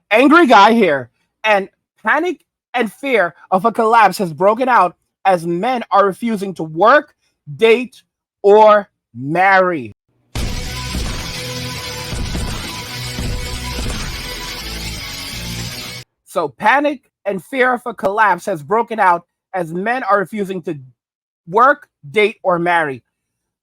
Angry guy here, and panic and fear of a collapse has broken out as men are refusing to work, date, or marry. So, panic and fear of a collapse has broken out as men are refusing to work, date, or marry.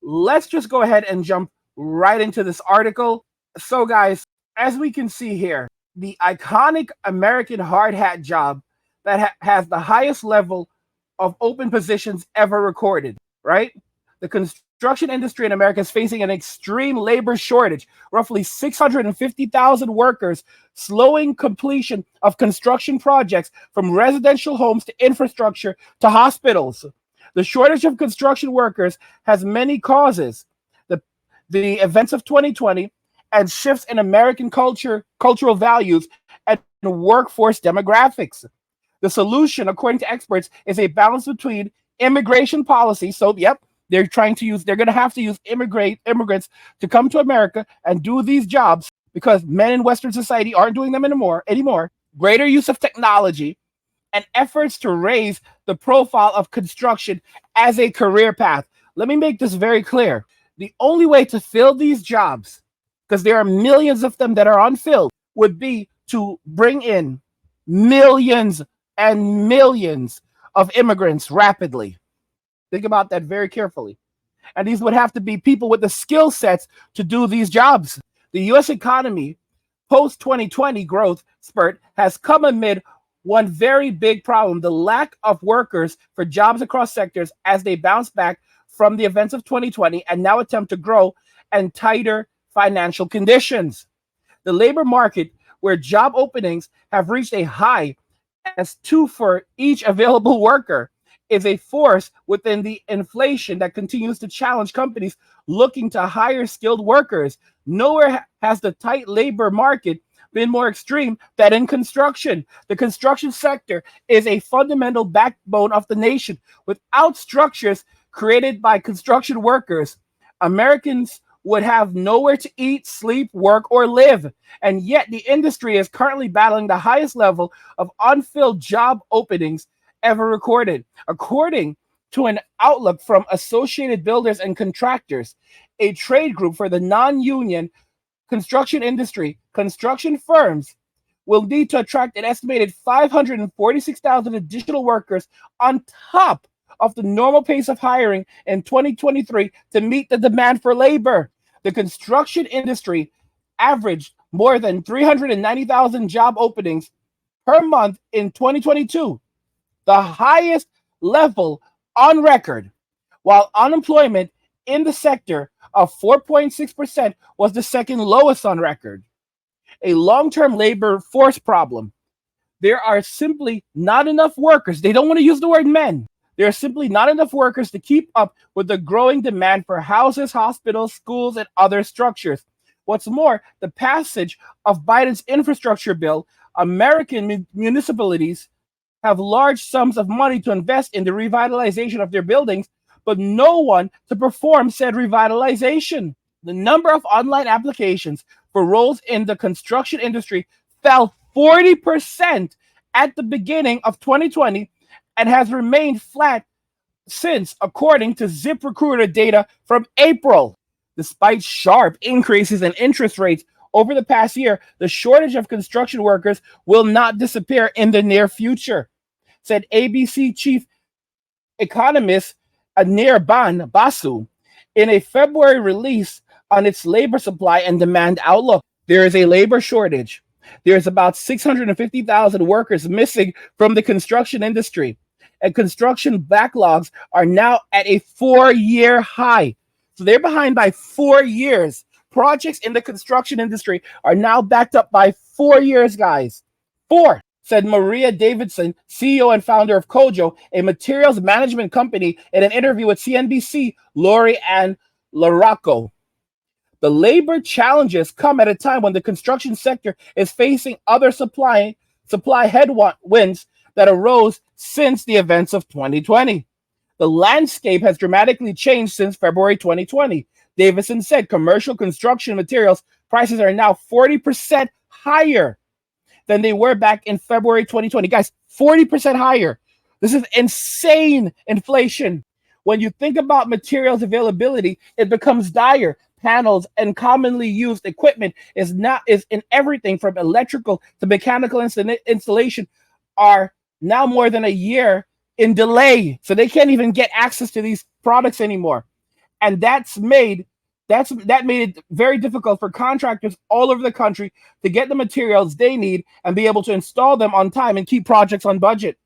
Let's just go ahead and jump right into this article. So, guys, as we can see here, the iconic American hard hat job that has the highest level of open positions ever recorded, right? The construction industry in America is facing an extreme labor shortage, roughly 650,000 workers, slowing completion of construction projects from residential homes to infrastructure to hospitals. The shortage of construction workers has many causes. The, the events of 2020 and shifts in American cultural values, and workforce demographics. The solution, according to experts, is a balance between immigration policy. So, yep, they're going to have to use immigrants to come to America and do these jobs because men in Western society aren't doing them anymore. Greater use of technology and efforts to raise the profile of construction as a career path. Let me make this very clear. The only way to fill these jobs, because there are millions of them that are unfilled, would be to bring in millions and millions of immigrants rapidly. Think about that very carefully. And these would have to be people with the skill sets to do these jobs. The U.S. economy post-2020 growth spurt has come amid one very big problem: the lack of workers for jobs across sectors as they bounce back from the events of 2020 and now attempt to grow and tighter financial conditions. The labor market, where job openings have reached a high as 2 for each available worker, is a force within the inflation that continues to challenge companies looking to hire skilled workers. Nowhere has the tight labor market been more extreme than in construction. The construction sector is a fundamental backbone of the nation. Without structures created by construction workers, Americans would have nowhere to eat, sleep, work, or live. And yet the industry is currently battling the highest level of unfilled job openings ever recorded. According to an outlook from Associated Builders and Contractors, a trade group for the non-union construction industry, construction firms will need to attract an estimated 546,000 additional workers on top of the normal pace of hiring in 2023 to meet the demand for labor. The construction industry averaged more than 390,000 job openings per month in 2022, the highest level on record, while unemployment in the sector of 4.6% was the second lowest on record. A long-term labor force problem. There are simply not enough workers. They don't want to use the word men. There are simply not enough workers to keep up with the growing demand for houses, hospitals, schools, and other structures. What's more, the passage of Biden's infrastructure bill, American municipalities have large sums of money to invest in the revitalization of their buildings, but no one to perform said revitalization. The number of online applications for roles in the construction industry fell 40% at the beginning of 2020 and has remained flat since, according to ZipRecruiter data from April. Despite sharp increases in interest rates over the past year, the shortage of construction workers will not disappear in the near future, said ABC chief economist Anirban Basu in a February release on its labor supply and demand outlook. There is a labor shortage. There's about 650,000 workers missing from the construction industry, and construction backlogs are now at a 4-year high. So they're behind by 4 years. Projects in the construction industry are now backed up by 4 years, guys. 4, said Maria Davidson, CEO and founder of Kojo, a materials management company, in an interview with CNBC, Lori Ann Larocco. The labor challenges come at a time when the construction sector is facing other supply headwinds that arose since the events of 2020. The landscape has dramatically changed since February 2020. Davison said commercial construction materials prices are now 40% higher than they were back in February 2020. Guys, 40% higher. This is insane inflation. When you think about materials availability, it becomes dire. Panels and commonly used equipment is in everything from electrical to mechanical installation are now more than a year in delay. So they can't even get access to these products anymore. And that made it very difficult for contractors all over the country to get the materials they need and be able to install them on time and keep projects on budget.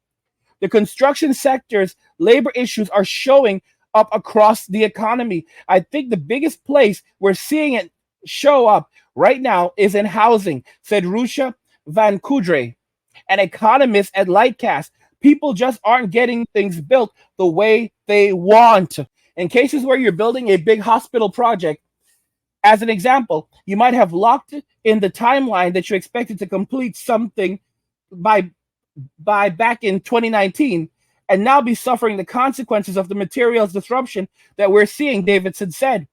The construction sector's labor issues are showing up across the economy. I think the biggest place we're seeing it show up right now is in housing, said Rusha Van Kudre, an economist at Lightcast. People just aren't getting things built the way they want. In cases where you're building a big hospital project, as an example, you might have locked in the timeline that you expected to complete something by back in 2019 and now be suffering the consequences of the materials disruption that we're seeing, Davidson said.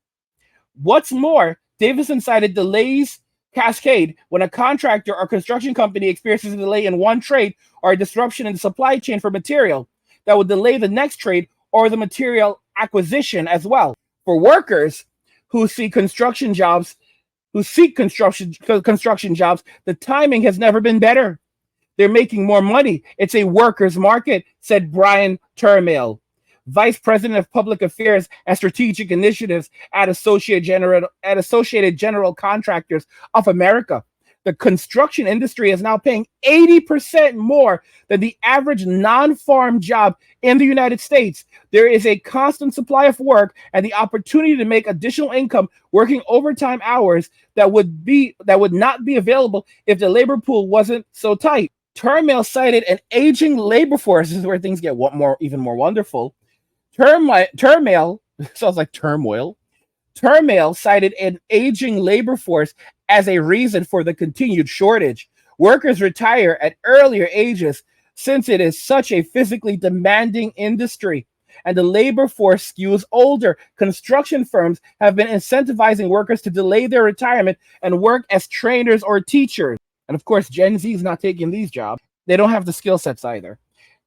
What's more, Davidson cited delays cascade when a contractor or construction company experiences a delay in one trade or a disruption in the supply chain for material that would delay the next trade or the material acquisition as well. For workers who seek construction jobs, the timing has never been better. They're making more money. It's a workers' market, said Brian Turmail, Vice President of Public Affairs and Strategic Initiatives at Associated General Contractors of America. The construction industry is now paying 80% more than the average non-farm job in the United States. There is a constant supply of work and the opportunity to make additional income working overtime hours that would not be available if the labor pool wasn't so tight. Turmail cited an aging labor force. This is where things get even more wonderful. Turmail sounds like turmoil. Turmail cited an aging labor force as a reason for the continued shortage. Workers retire at earlier ages since it is such a physically demanding industry, and the labor force skews older. Construction firms have been incentivizing workers to delay their retirement and work as trainers or teachers. And of course, Gen Z is not taking these jobs. They don't have the skill sets either.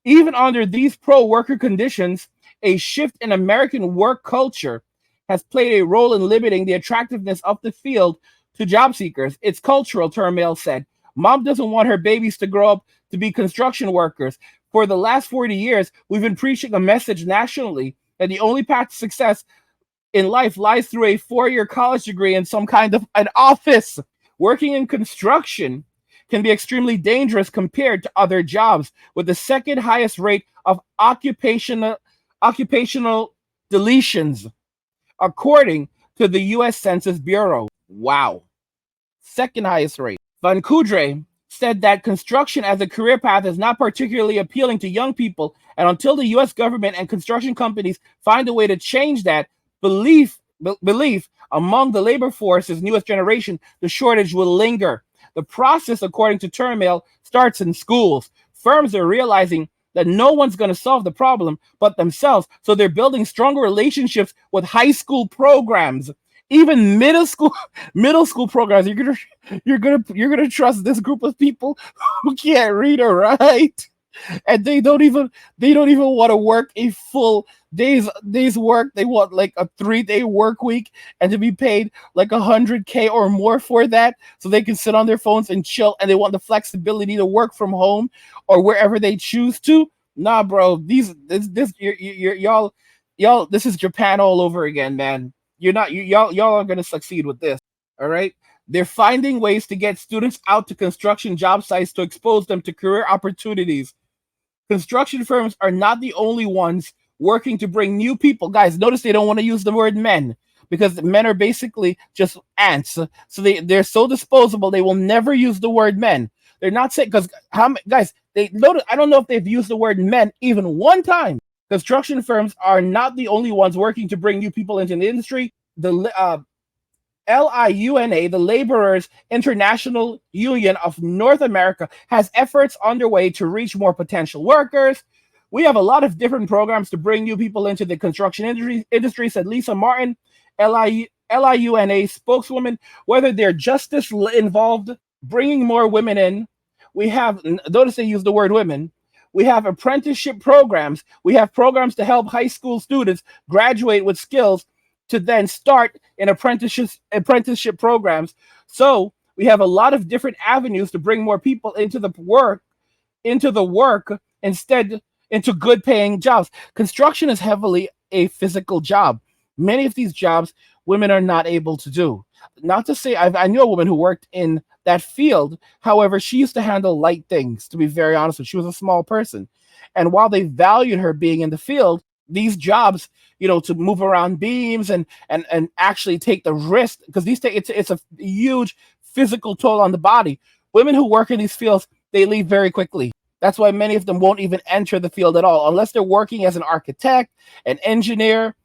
Even under these pro-worker conditions, a shift in American work culture has played a role in limiting the attractiveness of the field to job seekers. It's cultural, Turmail said. Mom doesn't want her babies to grow up to be construction workers. For the last 40 years, we've been preaching a message nationally that the only path to success in life lies through a 4-year college degree in some kind of an office. Working in construction can be extremely dangerous compared to other jobs, with the second highest rate of occupational deletions, according to the U.S. Census Bureau. Wow. Second highest rate. Van Kudre said that construction as a career path is not particularly appealing to young people, and until the U.S. government and construction companies find a way to change that belief among the labor force's newest generation, the shortage will linger. The process, according to Turmail, starts in schools. Firms are realizing that no one's going to solve the problem but themselves, so they're building stronger relationships with high school programs, even middle school programs. You're gonna trust this group of people who can't read or write, and they don't even want to work a full day's work. They want like a 3-day work week and to be paid like $100K or more for that, so they can sit on their phones and chill. And they want the flexibility to work from home or wherever they choose to. Nah, bro, y'all, this is Japan all over again, man. Y'all aren't gonna succeed with this. All right. They're finding ways to get students out to construction job sites to expose them to career opportunities. Construction firms are not the only ones working to bring new people. Guys, notice they don't want to use the word men because men are basically just ants. So they're so disposable, they will never use the word men. They're not saying, because guys, they notice, I don't know if they've used the word men even one time. Construction firms are not the only ones working to bring new people into the industry. The LIUNA, the Laborers International Union of North America, has efforts underway to reach more potential workers. We have a lot of different programs to bring new people into the construction industry, said Lisa Martin, LIUNA spokeswoman. Whether they're just as involved bringing more women in We have, notice they use the word women. We have apprenticeship programs. We have programs to help high school students graduate with skills to then start in apprenticeship programs. So we have a lot of different avenues to bring more people into the work instead into good paying jobs. Construction is heavily a physical job. Many of these jobs women are not able to do. Not to say I knew a woman who worked in that field. However, she used to handle light things, to be very honest with you. She was a small person. And while they valued her being in the field, these jobs, to move around beams and actually take the risk, because it's a huge physical toll on the body. Women who work in these fields, they leave very quickly. That's why many of them won't even enter the field at all, unless they're working as an architect, an engineer,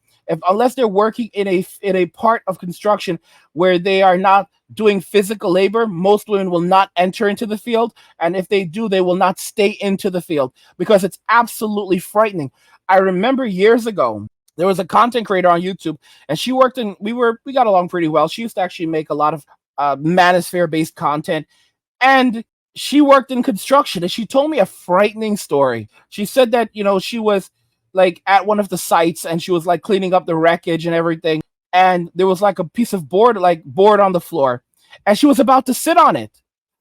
unless they're working in a part of construction where they are not doing physical labor. Most women will not enter into the field, and if they do, they will not stay into the field because it's absolutely frightening. I remember years ago there was a content creator on YouTube, and she worked in. We got along pretty well. She used to actually make a lot of manosphere based content, and she worked in construction, and she told me a frightening story. She said that, she was like at one of the sites, and she was like cleaning up the wreckage and everything. And there was like a piece of board on the floor, and she was about to sit on it.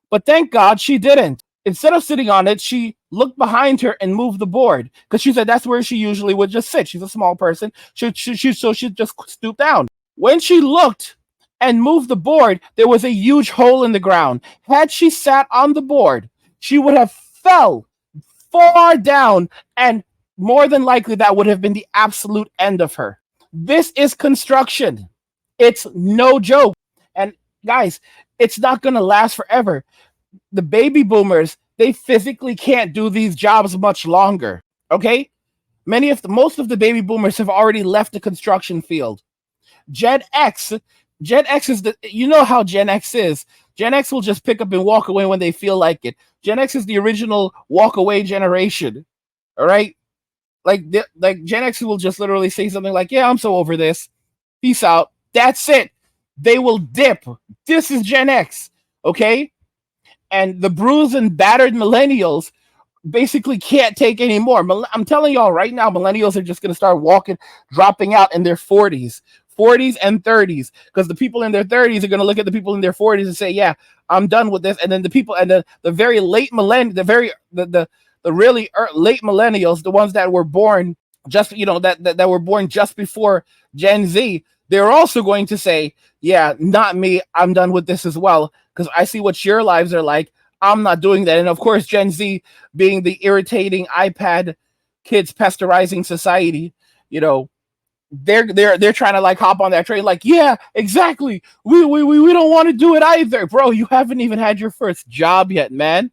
But thank God she didn't. Instead of sitting on it, she looked behind her and moved the board, because she said that's where she usually would just sit. She's a small person. So she'd just stoop down. When she looked and moved the board, there was a huge hole in the ground. Had she sat on the board, she would have fell far down, and more than likely that would have been the absolute end of her. This is construction. It's no joke. And guys, it's not going to last forever. The baby boomers, they physically can't do these jobs much longer. Okay? Most of the baby boomers have already left the construction field. Gen X is you know how Gen X is. Gen X will just pick up and walk away when they feel like it. Gen X is the original walk away generation. All right? Like Gen X will just literally say something like, "Yeah, I'm so over this. Peace out." That's it. They will dip. This is Gen X. Okay? And the bruised and battered millennials basically can't take any more. I'm telling y'all right now, millennials are just going to start dropping out in their 40s and 30s, because the people in their 30s are going to look at the people in their 40s and say, "Yeah, I'm done with this." And then the very late the really late millennials, the ones that were born just that were born just before Gen Z, they're also going to say, "Yeah, not me. I'm done with this as well, because I see what your lives are like. I'm not doing that." And of course, Gen Z, being the irritating iPad kids pasteurizing society, they're trying to like hop on that train, like, "Yeah, exactly. We don't want to do it either." Bro, you haven't even had your first job yet, man.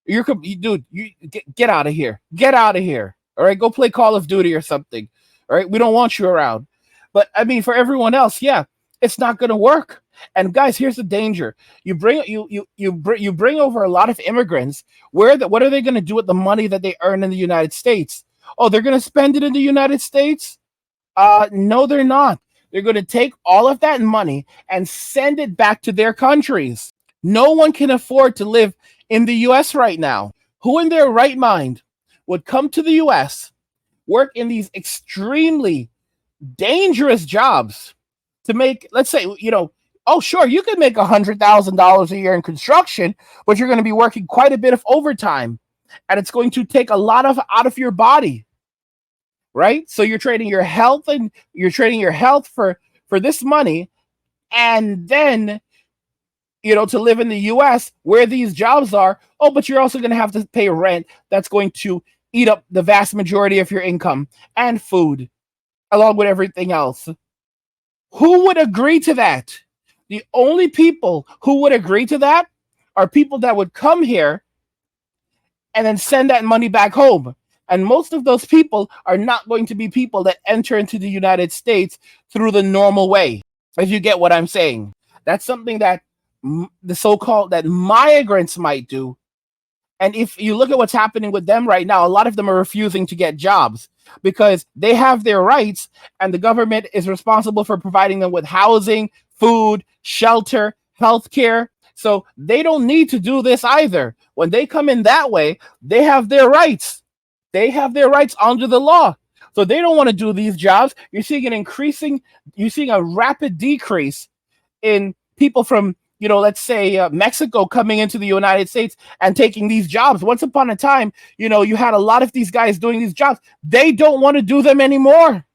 Dude, you get out of here. Get out of here. All right, go play Call of Duty or something. All right, we don't want you around. But I mean, for everyone else, yeah, it's not going to work. And guys, here's the danger: you bring over a lot of immigrants. What are they going to do with the money that they earn in the United States? Oh, they're going to spend it in the United States? No, they're not. They're going to take all of that money and send it back to their countries. No one can afford to live in the US right now. Who in their right mind would come to the US, work in these extremely dangerous jobs to make, let's say, oh, sure, you could make $100,000 a year in construction, but you're going to be working quite a bit of overtime, and it's going to take a lot out of your body, right? So you're trading your health for this money, and then to live in the US where these jobs are. Oh, but you're also going to have to pay rent that's going to eat up the vast majority of your income, and food, along with everything else. Who would agree to that? The only people who would agree to that are people that would come here and then send that money back home. And most of those people are not going to be people that enter into the United States through the normal way, if you get what I'm saying. That's something that the so-called that migrants might do. And if you look at what's happening with them right now, a lot of them are refusing to get jobs because they have their rights, and the government is responsible for providing them with housing, food, shelter, healthcare. So they don't need to do this either. When they come in that way, they have their rights. They have their rights under the law. So they don't want to do these jobs. You're seeing a rapid decrease in people from, let's say Mexico coming into the United States and taking these jobs. Once upon a time, you had a lot of these guys doing these jobs. They don't want to do them anymore.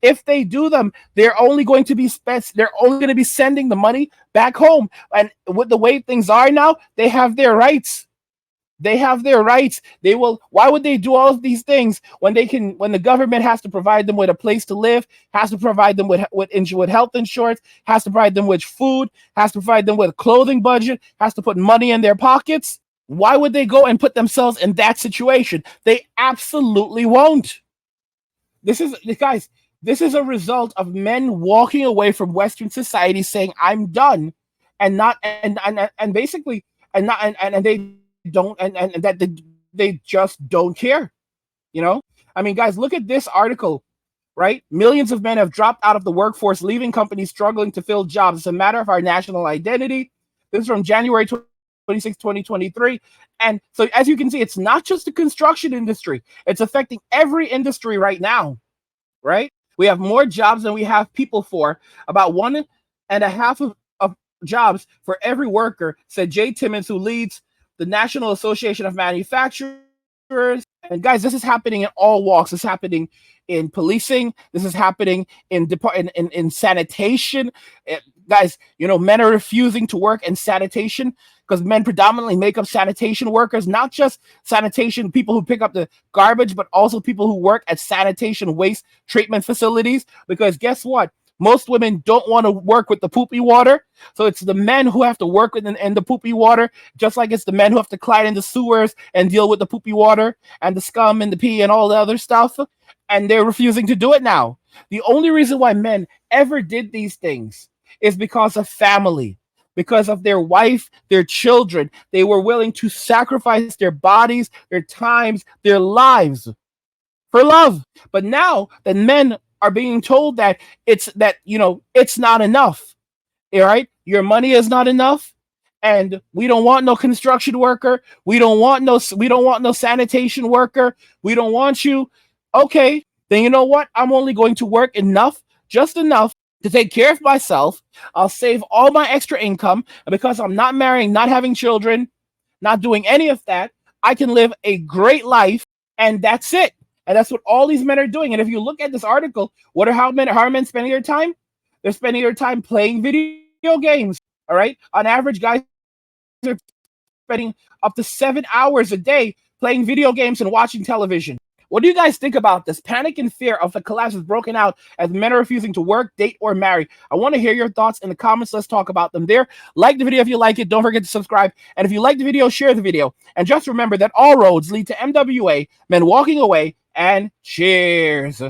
If they do them, they're only going to be sending the money back home. And with the way things are now, they have their rights. They have their rights. They will. Why would they do all of these things when the government has to provide them with a place to live, has to provide them with health insurance, has to provide them with food, has to provide them with a clothing budget, has to put money in their pockets? Why would they go and put themselves in that situation? They absolutely won't. This is a result of men walking away from Western society, saying, "I'm done," and not and basically and not and they don't and that they just don't care. I mean, guys, look at this article, right? Millions of men have dropped out of the workforce, leaving companies struggling to fill jobs. It's a matter of our national identity. This is from January 26, 2023. And so, as you can see, it's not just the construction industry. It's affecting every industry right now, right? We have more jobs than we have people for. About 1.5 of jobs for every worker, said Jay Timmons, who leads the National Association of Manufacturers. And guys, this is happening in all walks. This is happening in policing. This is happening in sanitation. Guys, men are refusing to work in sanitation because men predominantly make up sanitation workers, not just sanitation people who pick up the garbage, but also people who work at sanitation waste treatment facilities. Because guess what? Most women don't want to work with the poopy water. So it's the men who have to work with in the poopy water, just like it's the men who have to climb in the sewers and deal with the poopy water and the scum and the pee and all the other stuff. And they're refusing to do it now. The only reason why men ever did these things is because of family, because of their wife, their children. They were willing to sacrifice their bodies, their times, their lives for love. But now that men are being told that it's not enough. All right, your money is not enough, and we don't want no construction worker. We don't want no sanitation worker. We don't want you. Okay, then you know what? I'm only going to work just enough to take care of myself. I'll save all my extra income, and because I'm not marrying, not having children, not doing any of that, I can live a great life, and that's it. And that's what all these men are doing. And if you look at this article, how are men spending their time? They're spending their time playing video games. All right. On average, guys are spending up to 7 hours a day playing video games and watching television. What do you guys think about this? Panic and fear of the collapse is broken out as men are refusing to work, date, or marry. I want to hear your thoughts in the comments. Let's talk about them there. Like the video if you like it. Don't forget to subscribe. And if you like the video, share the video. And just remember that all roads lead to MWA, men walking away, and cheers.